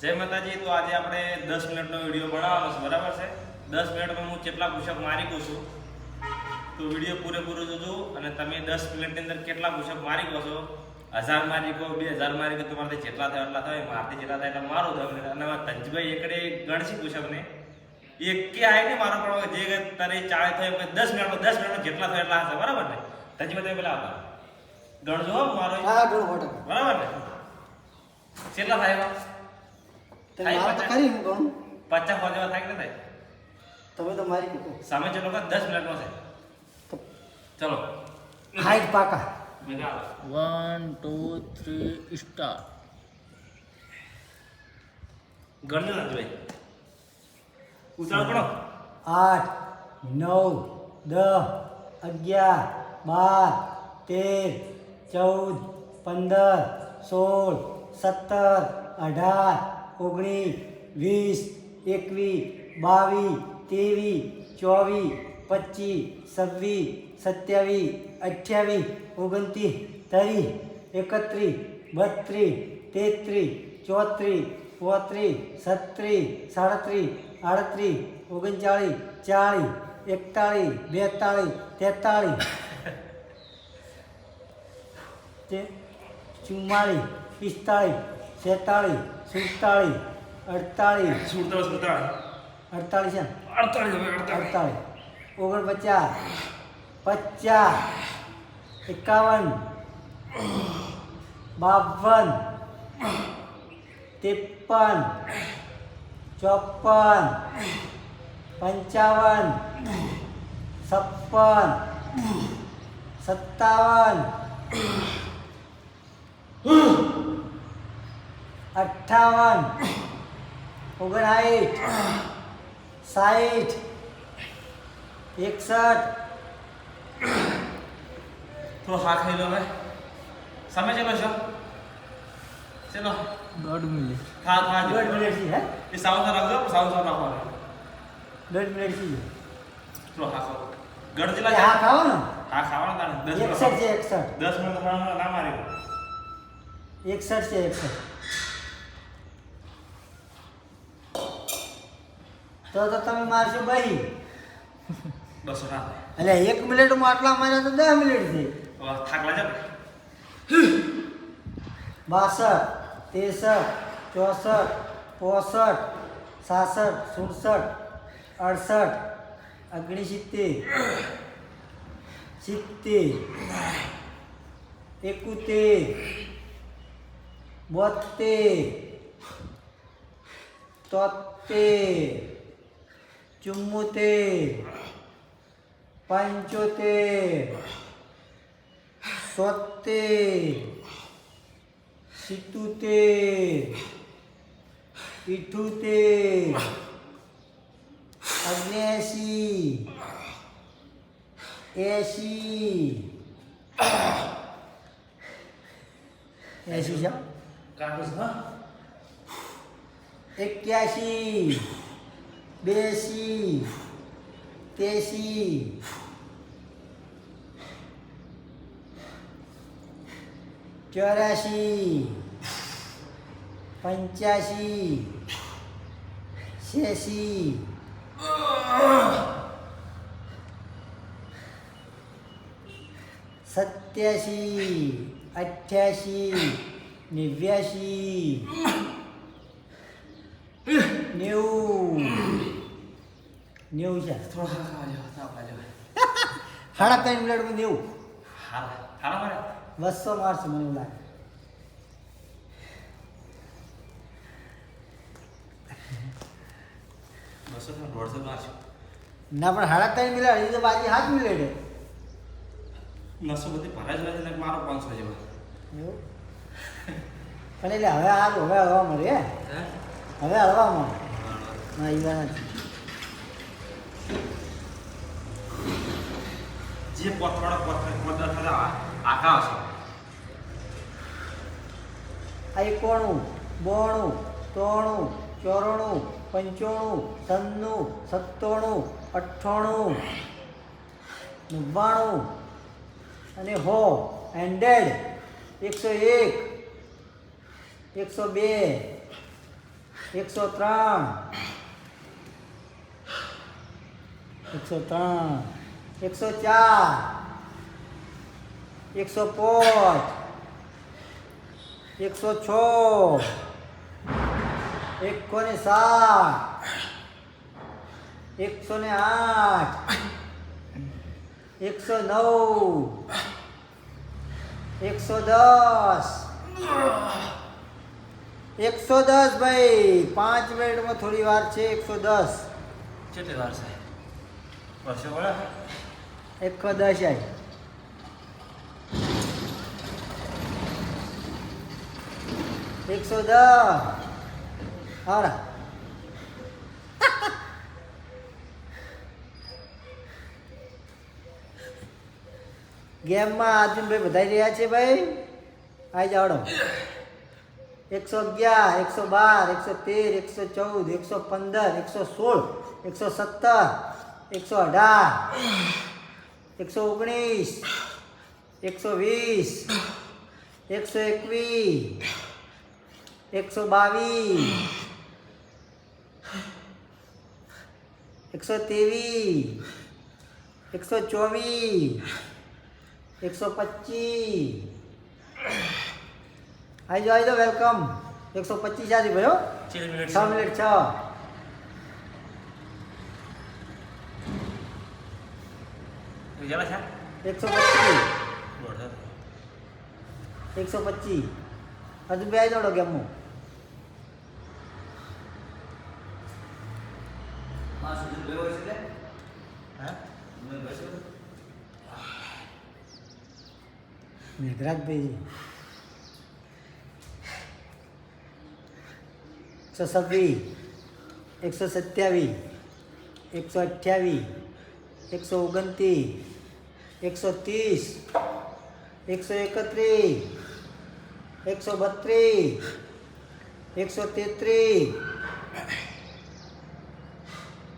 જય માતાજી. તો આજે આપણે 10 મિનિટનો વિડીયો બનાવવાનો છે, બરાબર છે? 10 મિનિટમાં હું કેટલા પુશઅપ મારી ગયો છું, તો વિડીયો પૂરેપૂરો જોજો. અને તમે 10 મિનિટની અંદર કેટલા પુશઅપ મારી ગયો છો, 1000 મારી ગયો, 2000 મારી ગયો, તમારે જેટલા થાય એટલા થાય, મારથી જેટલા થાય એટલે મારું 10 મિનિટ. અને તંજભાઈ એકડે ગણશી પુશઅપને એક કે આય ને મારો પણ જે તારે ચાલે થાય 10 મિનિટમાં જેટલા થાય એટલા હશે, બરાબર ને? તંજભાઈ તમે પેલા આવતા ગણજો મારો. હા ગણો બરાબર ને? કેટલા થાય એમાં? તમે મારા તો કરી હું ગણું 50 જેવા થાય કે થાય? તમે તો મારી કીધું સામે ચલો 10 મિનિટનો છે. ચલો હાઈટ પાકા 1 2 3 સ્ટાર્ટ. ગણજો ના ભાઈ, ઉતાળ ગણો. 8 9 10 11 12 13 14 15 16 17 18 20 21 22 23 24 25 26 27 28 29 30 31 32 33 34 35 37 37 38 39 40 41 42 43 44 45 46 47 48 સુડતાળી 48 છે 48 49 50 51 52 53 54 55 56 57 58 59 60 61 થોડો હા ખાઈ લો ભાઈ. સામે ચલો છો, ચલો. 1.5 મિનિટ. હા હા 1.5 મિનિટ થી હે એ સાઉન્ડ રાખજો, સાઉન્ડ રાખવાનો. 1.5 મિનિટ થી થોડો હા ખાઓ. ગણ જેટલા હા ખાઓ ને હા ખાવાનો તારે 10 મિનિટ. 61 છે 61 10 મિનિટ ના મારી. 61 છે 61 તો તમે મારશો ભાઈ 200 ના થાય. એટલે 1 મિનિટમાં આટલા માર્યા તો 10 મિનિટ થઈ. હવે થાક લાગે. 62 63 64 65 66 67 68 69 70 71 72 74 75 76 77 78 79 80 છે કાઢો છો હા. 81 82 83 84 85 86 87 88 89 90 છે થોડો હા ખાવા જાવ, થાક લાગે. 3.5 મિનિટમાં 90 હારા મારે 200 મારશે મને એવું લાગે 200 માં 150 મારશે. ના પણ 3.5 મિનિટ એ તો બાકી 7 મિનિટ નસો બધી ભરાય જ નથી ને મારો 500 જેવા. એવું પણ એટલે હવે હળવા મળે હે હવે હળવા મળે ના એ વાત નથી જે પોતવાળા થતા આખા હશે. આ 91 92 93 94 95 96 97 98 99 અને 100 101 102 103 104 105 106 107 108 109 110 ભાઈ 5 મિનિટમાં થોડી વાર છે 110 કેટલી વાર છે વર્ષે વળે 110 આવી 110 આવડા ગેમમાં અર્જુનભાઈ બધાઈ રહ્યા છે ભાઈ આવી જાવડો 111 112 113 114 115 116 117 118 119 120 121 122 123 124 125 આવી જાઓ વેલકમ 125 આજી ભાઈ હો 4 મિનિટ 6 મિનિટ 6 જરા છે 125 125 હજુ બે આવી જાડો ગેમમાં મેઘરાજભાઈ 126 127 128 129 130 131 132 133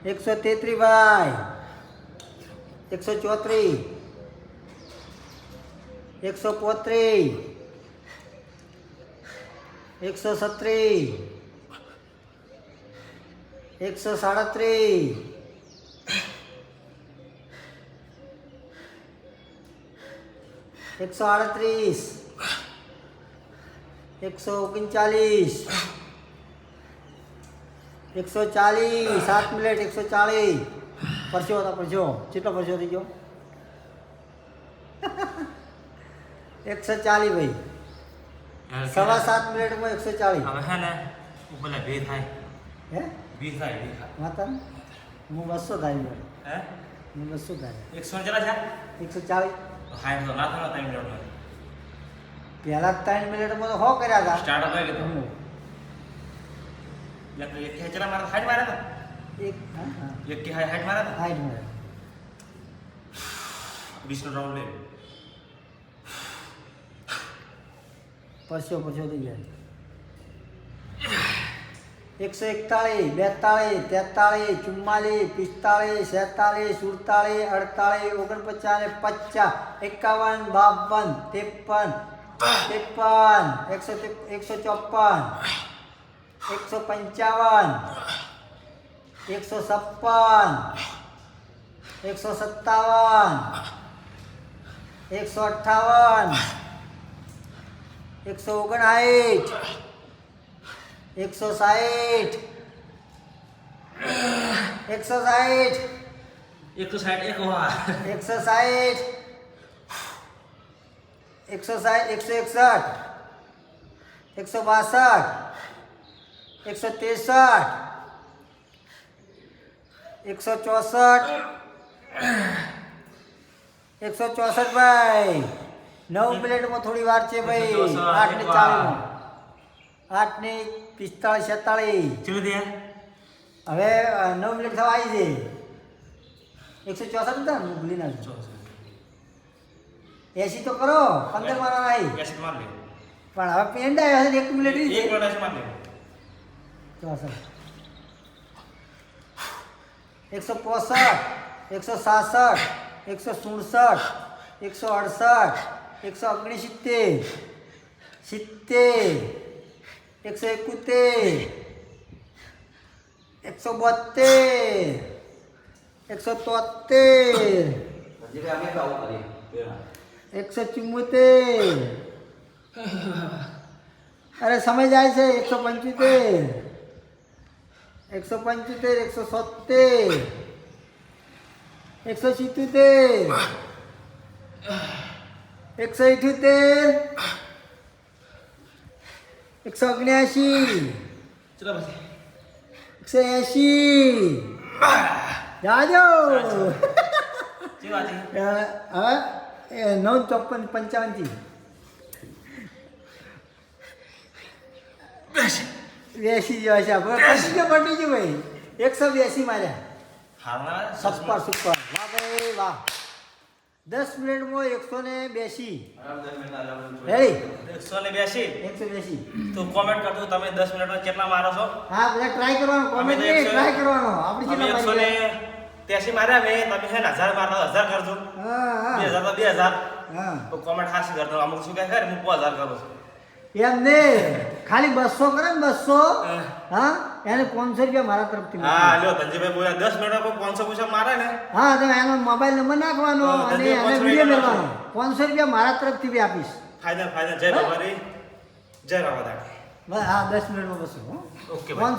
133 ભાઈ 134 135 137 137 138 139 140 7 મિનિટ 140 પરસ્યો હતો પરસ્યો કેટલો પરસ્યો થઈ ગયો 140 ભાઈ 7.5 મિનિટમાં 140 હવે હે ને ઉપરના બે થાય હે 20 થાય 20 થાય માતા હું 200 થાય ગયો હે હું 200 થાય 100 જરા છે 140 હાઈ તો ના થાય 3 મિનિટમાં પહેલા 3 મિનિટમાં તો હો કર્યા હતા સ્ટાર્ટ અપ કરી હું એટલે એક ખેંચરા મારે હાઈટ મારે તો એક હા એક કે હાઈટ મારે તો હાઈટ મળે 20 નો રાઉન્ડ લે પરસ્યો પરસ્યો થઈ જાય 141 42 43 44 45 46 47 48 49 50 51 52 53 53 154 155 157 157 158 159 160 160 એક તો સાઈડ એક વાર 160 161 162 163 164 164 ભાઈ 9 મિનિટમાં થોડી વાર છે ભાઈ 8:40 8:45 46 ચલો દે હવે 9 મિનિટ થવા આવી છે 164 હતા ને ભૂલી નાખજો 80 તો કરો 15 મારા નહીં કેસેટ માર લે પણ હવે પેન્ડ આવ્યો છે 1 મિનિટ એક છે મિનિટ માર લે 165 166 167 168 169 70 171 172 173 174 અરે સમય જાય છે 175 170 177 178 179 ચલો પછી 180 જાજો ચી વાત છે? હવે 954 55 80 જેવા છે પટી ગયો ભાઈ 182 માર્યા હાલના સુપર સુપર વાહ ભાઈ વાહ 10 મિનિટમાં 182 રેડી 182 182 તો કોમેન્ટ કરજો તમે 10 મિનિટમાં કેટલા મારો છો? હા બધા ટ્રાય કરવાનો કોમેન્ટ અમે નહીં તો ટ્રાય કરવાનો આપણી અમે કેટલા મારી 183 માર્યા મેં, તમે છે ને 1000 મારતા 1000 કરજો, હા હા 2000 તો 2000. હા તો કોમેન્ટ હાસી કરજો. અમુક શું કહે ખરે હું 5000 કરું છું. એમ ને ખાલી 200 કરે ને 200 હા. હા એને 500 રૂપિયા મારા તરફથી હા લ્યો ધનજીભાઈ બોલ્યા 10 મિનિટમાં કોઈ 500 પૂછા મારે ને હા તો એનો મોબાઈલ નંબર નાખવાનો હા, અને ધનજીભાઈ એને 500 વિડીયો નાખવાનો. મેળવાનો 500 રૂપિયા મારા તરફથી બી આપીશ ફાયદા જય બાબારી જય રામાદાણી. બસ હા 10 મિનિટમાં બસો ઓકે ભાઈ.